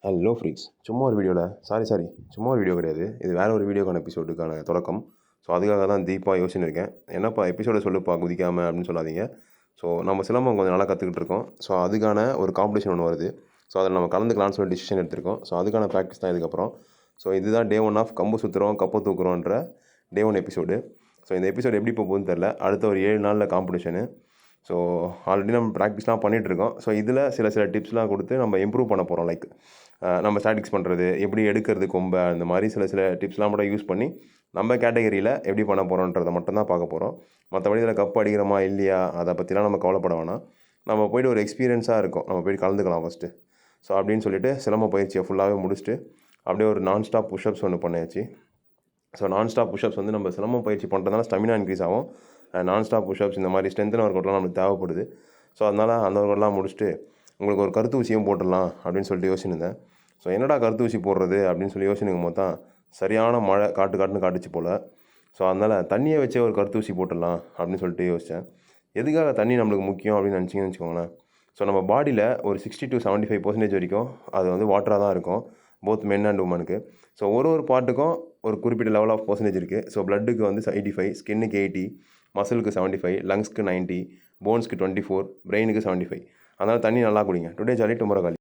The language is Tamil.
ஹலோ ஃப்ரீக்ஸ் சும்மா ஒரு வீடியோவில் சும்மா ஒரு வீடியோ கிடையாது, இது வேறு ஒரு வீடியோக்கான எபிசோடுக்கான தொடக்கம். ஸோ அதுக்காக தான் டீப்பாக யோசிச்சுருக்கேன். என்னப்பா எபிசோடை சொல்லுப்பா குதிக்காமல் அப்படின்னு சொல்லாதீங்க. ஸோ நம்ம சிலம்பம் கொஞ்சம் நல்லா கற்றுக்கிட்டு இருக்கோம். ஸோ அதுக்கான ஒரு காம்படிஷன் ஒன்று வருது. ஸோ அதில் நம்ம கலந்துக்கலாம்னு சொல்லி டிசிஷன் எடுத்திருக்கோம். ஸோ அதுக்கான ப்ராக்டிஸ் தான் இதுக்கப்புறம். ஸோ இதுதான் டே 1 ஆஃப் கம்பு சுற்றுறோம் கப்பை தூக்குறோன்ற டே 1 எபிசோடு. ஸோ இந்த எபிசோடு எப்படி போகுதுன்னு தெரில. அடுத்த ஒரு 7 நாளில் காம்படிஷனு. ஸோ ஆல்ரெடி நம்ம ப்ராக்டிஸ்லாம் பண்ணிகிட்ருக்கோம். ஸோ இதில் சில டிப்ஸ்லாம் கொடுத்து நம்ம இம்ப்ரூவ் பண்ண போகிறோம். லைக் நம்ம ஸ்டாட்டிக்ஸ் பண்ணுறது, எப்படி எடுக்கிறது கொம்பை, அந்த மாதிரி சில டிப்ஸ்லாம் மட்டும் யூஸ் பண்ணி நம்ம கேட்டகரியில் எப்படி பண்ண போகிறோன்றதை மட்டும் தான் பார்க்க போகிறோம். மற்றபடி இதில் கப் அடிக்கிறோமா இல்லையா அதை பற்றிலாம் நம்ம கவலைப்பட வேணாம். நம்ம போய்ட்டு ஒரு எக்ஸ்பீரியன்ஸாக இருக்கும், நம்ம போய்ட்டு கலந்துக்கலாம் ஃபஸ்ட்டு. ஸோ அப்படின்னு சொல்லிட்டு சிலம்ப பயிற்சியை ஃபுல்லாகவே முடிச்சுட்டு அப்படியே ஒரு நான் ஸ்டாப் புஷ்அப்ஸ் ஒன்று பண்ணியாச்சு. ஸோ நான் ஸ்டாப் புஷ்அப்ஸ் வந்து நம்ம சிலம்பம் பயிற்சி பண்ணுறதுனால ஸ்டெமினா இன்க்ரீஸ் ஆகும். நான் ஸ்டாப் புஷ்அப்ஸ் இந்த மாதிரி ஸ்ட்ரென்த்தன் ஒர்க் அவுட்லாம் நமக்கு தேவைப்படுது. ஸோ அதனால் அந்த ஒர்க் அவுட்லாம் முடிச்சுட்டு உங்களுக்கு ஒரு கருத்து ஊசியும் போட்டுடலாம் அப்படின்னு சொல்லிட்டு யோசிச்சுருந்தேன். ஸோ என்னடா கருத்து ஊசி போடுறது அப்படின்னு சொல்லி யோசிச்சுக்கும் போது தான் சரியான மழை காட்டுன்னு காட்டுச்சு போல். ஸோ அதனால் தண்ணியை வச்சே ஒரு கருத்து ஊசி போட்டுடலாம் அப்படின்னு சொல்லிட்டு யோசித்தேன். எதுக்காக தண்ணி நம்மளுக்கு முக்கியம் அப்படின்னு நினச்சிங்கன்னு வச்சுக்கோங்களேன். ஸோ நம்ம பாடியில் ஒரு 60 to 75% வரைக்கும் அது வந்து வாட்டராக தான் இருக்கும், போத் மென் அண்ட் உமனுக்கு. ஸோ ஒரு பார்ட்டுக்கும் ஒரு குறிப்பிட்ட லெவல் ஆஃப் பர்சன்டேஜ் இருக்குது. ஸோ பிளட்டுக்கு வந்து 85, ஸ்கின்னுக்கு 80, மசிலுக்கு 75, லங்ஸ்க்கு 90, போன்ஸ்க்கு 24, பிரெயினுக்கு 75. அதனால் தண்ணி நல்லா குடிங்க. டுடே ஜாலி டுமாரோ காலி.